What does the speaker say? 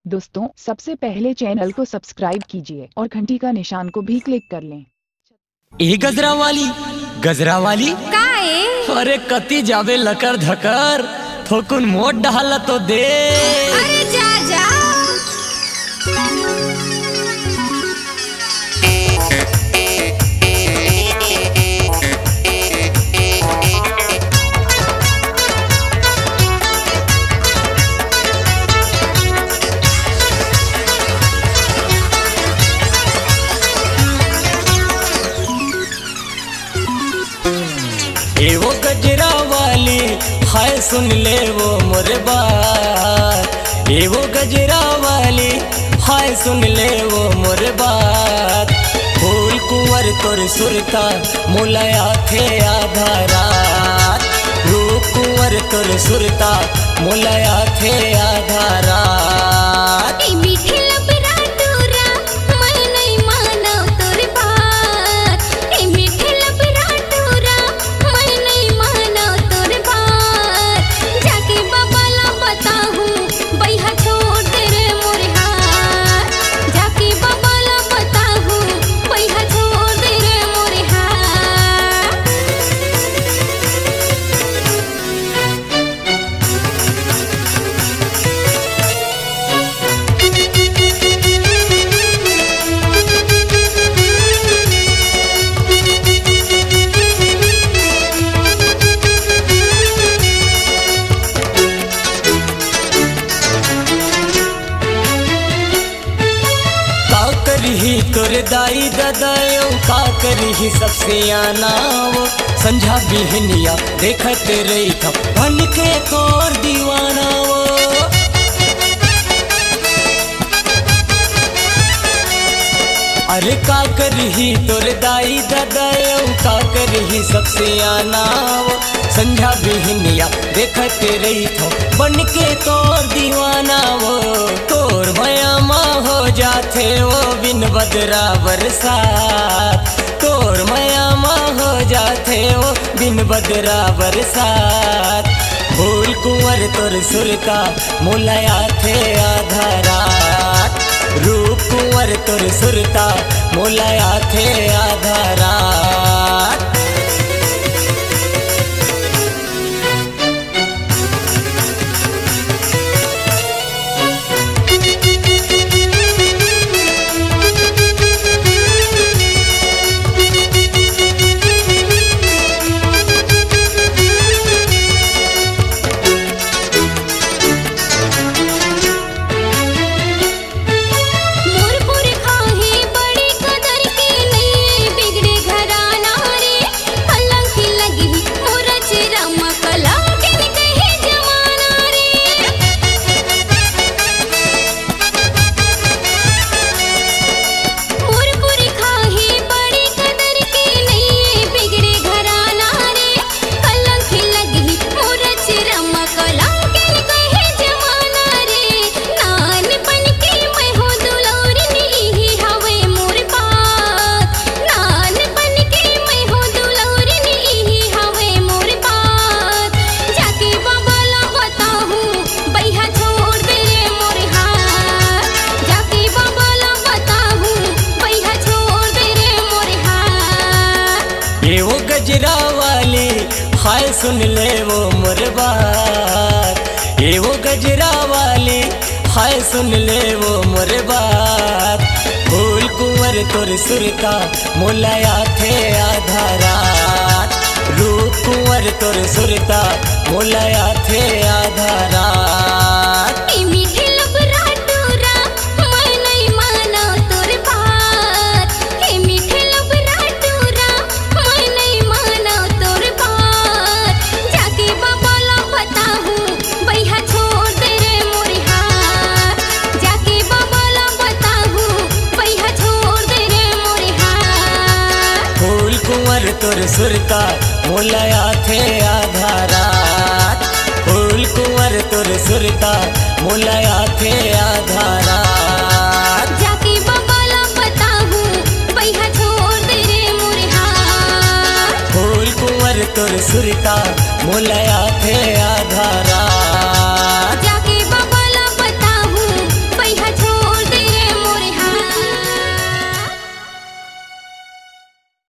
दोस्तों, सबसे पहले चैनल को सब्सक्राइब कीजिए और घंटी का निशान को भी क्लिक कर लें। ए गजरा वाली का ए? अरे कति जावे लकर धकर थोकुन मोट डाला तो दे। अरे जा जा। ए वो गजरा वाली हाय सुन ले वो मोरे बात। ए वो गजरा वाली हाय सुन ले वो मोरे बात। फूल कुंवर तोर सुरता मुलाया थे आधा रात। रूप कुंवर तोर सुरता मुलाया थे आधा रात। तोरे दाई दादायो का करी सबसे आना वो संझा बिहनिया देखत रही था बन के तोर दीवाना वो। अरे का करी तोरे दाई दादायो का करी सबसे आना वो संझा बिहनिया देखत रही था बन के तोर दीवाना वो। तोर भयामा हो जाते वो बिन बदरा बरसात। तोर मयामा हो जाते वो बिन बदरा बरसात। फूल कुंवर तोर सुरता मुलाया थे आधा रात। रूप कुंवर तोर सुरता मुलाया थे आधा रात। गजरा वाली हाय सुन ले वो मोरे बात। ये वो गजरा वाली हाय सुन ले वो मोरे बात। फूल कुंवर तोर सुरता मुलाया थे आधा रात। रूप कुंवर तोर सुरता मुलाया थे आधा रात। तोर सुरता मुलाया थे आधा रात। फूल कुंवर तोर सुरता मुलाया थे आधा